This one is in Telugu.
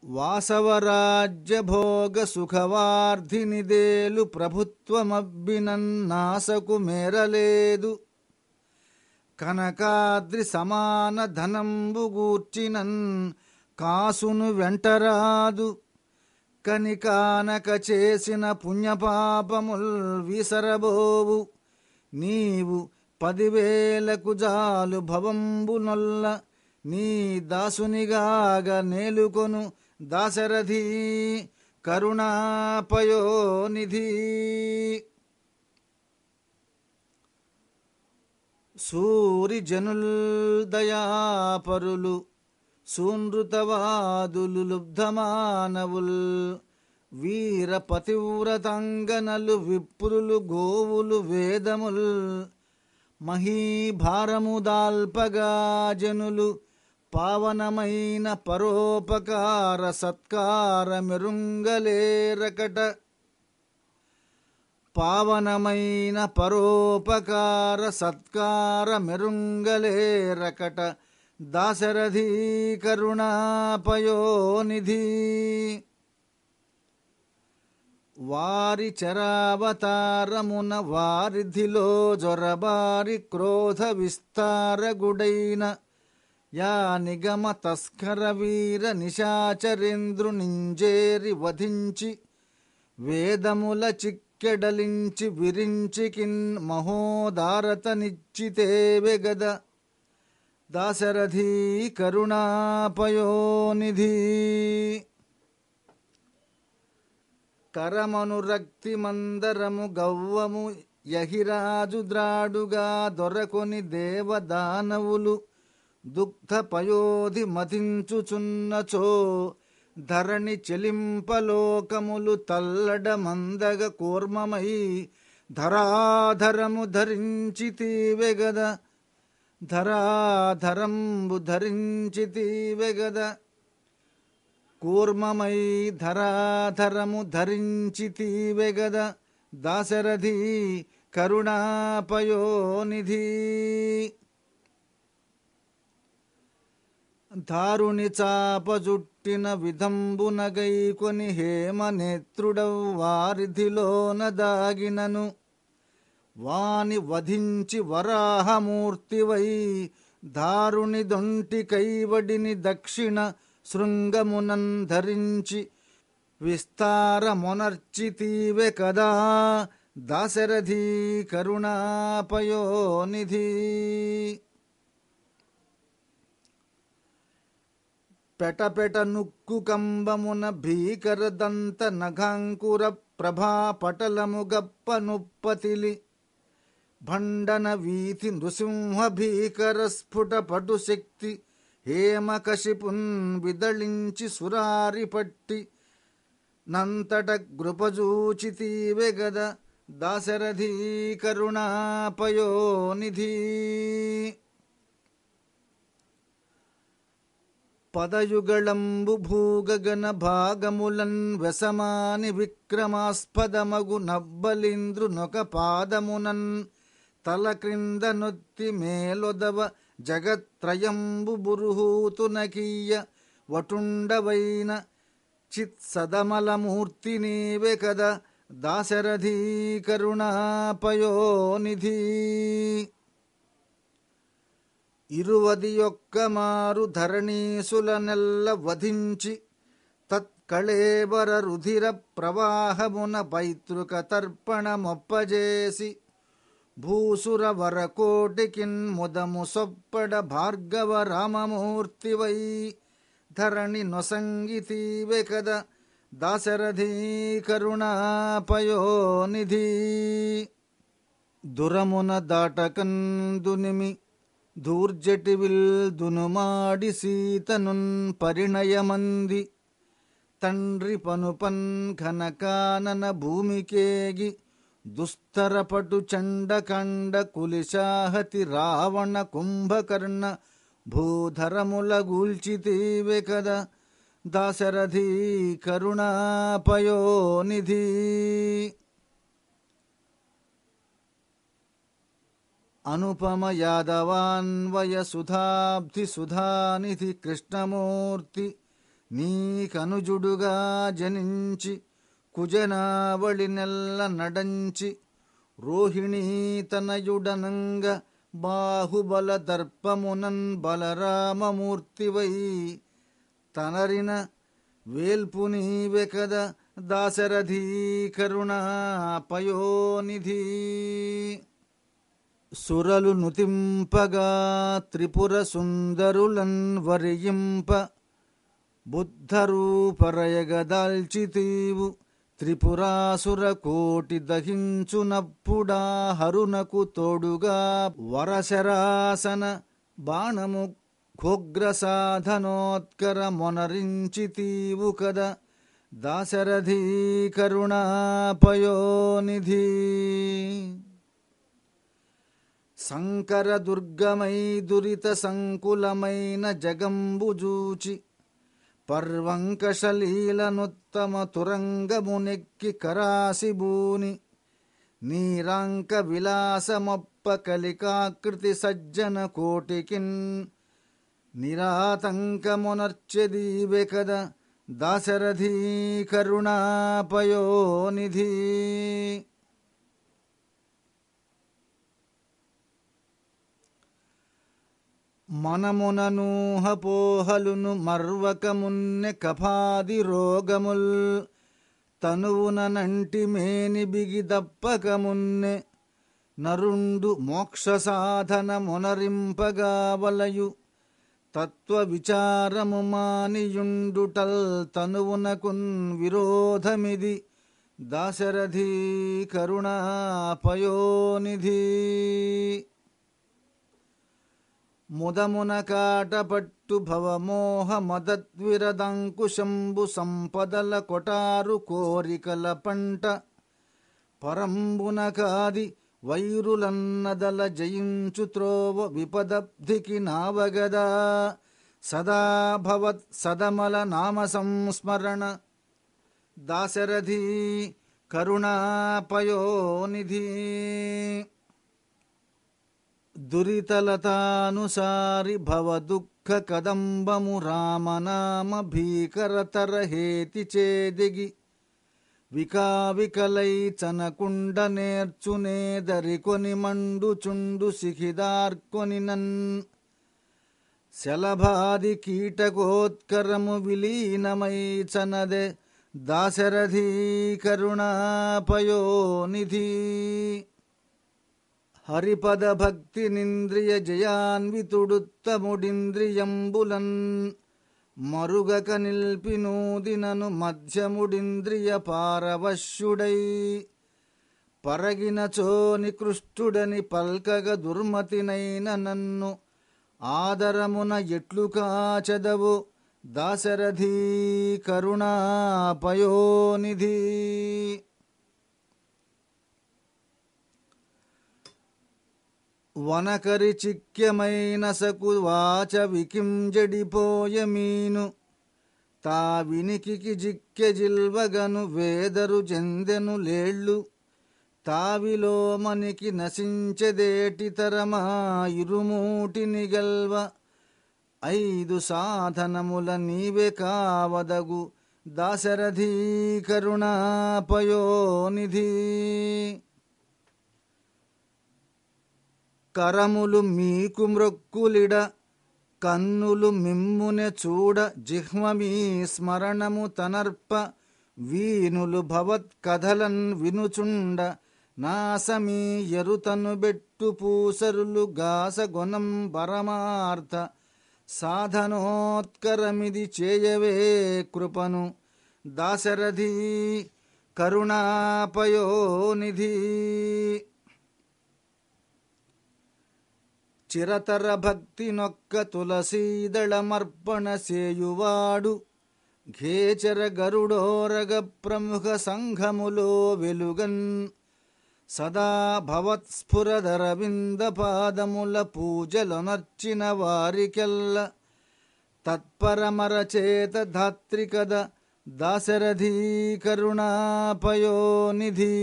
వాసవరాజ్య భోగ సుఖవార్ధినిదేలు ప్రభుత్వమబ్బినన్నాసకు మేరలేదు. కనకాద్రి సమాన ధనంబు గూర్చినన్ కాసును వెంటరాదు. కనికానక చేసిన పుణ్యపాపముల్ విసరబోవు. నీవు 10,000కు జాలు భవంబునొల్ల నీ దాసునిగాగ నేలుకొను దాశరథీ కరుణాపయోనిధి. సూరి జనుల్ దయాపరులు సూనృతవాదులు లుబ్ధమానవుల్ వీర పతివ్రతంగనలు విప్రులు గోవులు వేదముల్ మహీభారము దాల్పగా జనులు పావనమైన పరోపకార సత్కార మెరుంగలేరకట. పావనమైన పరోపకార సత్కార మెరుంగలేరకట. దాశరథీ కరుణాపయోనిధి. వారి చరావతారమున వారిధిలో జొరబారి క్రోధ విస్తారగుడైన యా నిగమ తస్కర వీర నిశాచరేంద్రునింజేరి వధించి వేదముల చిక్కెడలించి విరించికిన్ మహోదారత నిశ్చితేవెగద. దాశరథీ కరుణాపయోనిధి. కరమనురక్తి మందరము గవ్వము యహిరాజు ద్రాడుగా దొరకొని దేవదానవులు దుగ్ధ పయోధి మతించుచున్నచో ధరణి చెలింపలోకములు తల్లడ మందగ కూర్మమై ధరాధరము ధరించితివెగద. ధరాధరంబు ధరించితివెగద. కూర్మమై ధరాధరము ధరించితివెగద. దాశరథీ కరుణాపయోనిధి. దారుని చాపజుట్టిన విధంబునగైకొని హేమనేత్రుడవ్ వారిధిలోన దాగినను వాని వధించి వరాహమూర్తివై దారుని దొంటి కైవడిని దక్షిణ శృంగమునన్ ధరించి విస్తారమొనర్చితీవె కదా. దాశరథీ కరుణాపయోనిధి. పెటపెట నుక్కు కంబమున భీకరదంత నఘాంకుర ప్రభా పటలము గప్ప నుప్పతిలి భండన వీతి నృసింహ భీకర స్ఫుట పటు శక్తి హేమకశిపున్ విదళించి సురారి పట్టి నంతట గృపజూచితీవెగద. దాశరథీ కరుణాపయోనిధి. పదయుగళంబు భూగగన భాగములన్ వెసమాని విక్రమాస్పదమగు నబ్బలింద్రునొక పాదమునన్ తల క్రింద నొత్తి మేలొదవ జగత్రయంబు బురుహూతునకీయ వటుండవైన చిత్సదమలమూర్తి నీవే కద. దాశరథీ కరుణాపయోనిధి. 21 మారు ధరణీసుల నెల్ల వధించి తత్కళేబర రుధిర ప్రవాహమున పైతృక తర్పణ మొప్పజేసి భూసుర వరకోటికిన్ ముదము సొప్పడ భార్గవ రామమూర్తివై ధరణి నొసంగితీవె కద. దాశరథీ కరుణాపయోనిధి. దురమున దాటకందునిమి దూర్జటివిల్ దునుమాడి సీతనున్ పరిణయమంది తండ్రి పనుపన్ ఘనకానన భూమికేగి దుస్తరపటు చండకండ కులిశాహతి రావణ కుంభకర్ణ భూధరముల గూల్చితీవె కద. దాశరథీ కరుణాపయోనిధి. అనుపమ యాదవాన్వయ సుధాబ్ధి సుధానిధి కృష్ణమూర్తి నీకనుజుడుగా జనించి కుజనావళి నెల్ల నడంచి రోహిణీ తనయుడనంగ బాహుబల దర్పమునన్ బలరామమూర్తివై తనరిన వేల్పు నీవె కద దాశరథీ కరుణాపయోనిధి. సురలు నుతింపగా త్రిపుర సుందరులన్ వరియింప బుద్ధరూపరయగదాల్చితీవు త్రిపురాసుర కోటి దహించునప్పుడా హరునకు తోడుగా వరశరాసన బాణము ఖోగ్ర సాధనోత్కర మొనరించితీవు కద దాశరథీ కరుణాపయోనిధి. సంకర దుర్గమై దురిత సంకులమైన జగంబుజూచి పర్వంకషలీలనుత్తమ తురంగమునెక్కి కరాసిబూని నీరాంక విలాసమొప్ప కలికాకృతి సజ్జన కోటికిన్ నిరాతంకమునర్చెదీవె కద దాశరథీ కరుణాపయోనిధి. మనముననూహపోహలును మర్వకమున్నె కఫాది రోగముల్ తనువున నంటి మేని బిగిదప్పకమున్నె నరుండు మోక్ష సాధన మొనరింపగా వలయు తత్వ విచారము మానియుండుటల్ తనువునకున్ విరోధమిది దాశరథీ కరుణాపయోనిధి. ముదమున కాటపట్టు భవమోహ మదద్విరదంకుశంబు సంపదల కొటారు కోరికల పంట పరంబున కాది వైరులన్నదల జయించు త్రోవ విపదబ్ధికి నావగదా సదా భవత్ సదమల నామ సంస్మరణ దాశరథీ కరుణాపయోనిధి. దురితలతానుసారి భవదుఃఖ కదంబము రామనామ భీకరతర హేతి చేదిగి వికావికలై చనకుండ నేర్చునేదరికొని మండుచుండు సిఖిదార్కొనినన్ శలభాది కీటకోత్కరము విలీనమై చనదె దాశరథీ కరుణాపయోనిధి. హరిపద భక్తి నింద్రియ జయాన్వితుడుత్తముడింద్రియంబులన్ మరుగక నిల్పినూదినను మధ్యముడింద్రియ పారవశ్యుడై పరగినచో నికృష్టుడని పల్కగ దుర్మతినైన నన్ను ఆదరమున ఎట్లు కాచెదవు దాశరథీ కరుణాపయోనిధి. వనకరి చిక్యమైన సకు వాచ వికింజడిపోయమీను తా వినికి జిక్కె జిల్వగను వేదరు చెందెను లేళ్ళు తావిలో మనికి నశించెదేటితరమా ఇరుమూటిని గెల్వ ఐదు సాధనముల నీవే కావదగు దాశరథీ కరుణాపయోనిధి. కరములు మీకు మ్రొక్కులిడ కన్నులు మిమ్మునె చూడ జిహ్మమీ స్మరణము తనర్ప వీనులు భవత్ కథలన్ వినుచుండ నాసమీ ఎరుతను బెట్టు పూసరులు గాసగొనం పరమార్థ సాధనోత్కరమిది చేయవే కృపను దాశరథీ కరుణాపయోనిధి. చిరతర భక్తి నొక్క తులసీదళమర్పణ సేయువాడు ఘేచర గరుడోరగ ప్రముఖ సంఘములో వెలుగన్ సదా భవత్స్ఫురదరవింద పాదముల పూజలొనర్చిన వారికెల్ల తత్పరమరచేత ధాత్రికద దాశరథీ కరుణాపయోనిధి.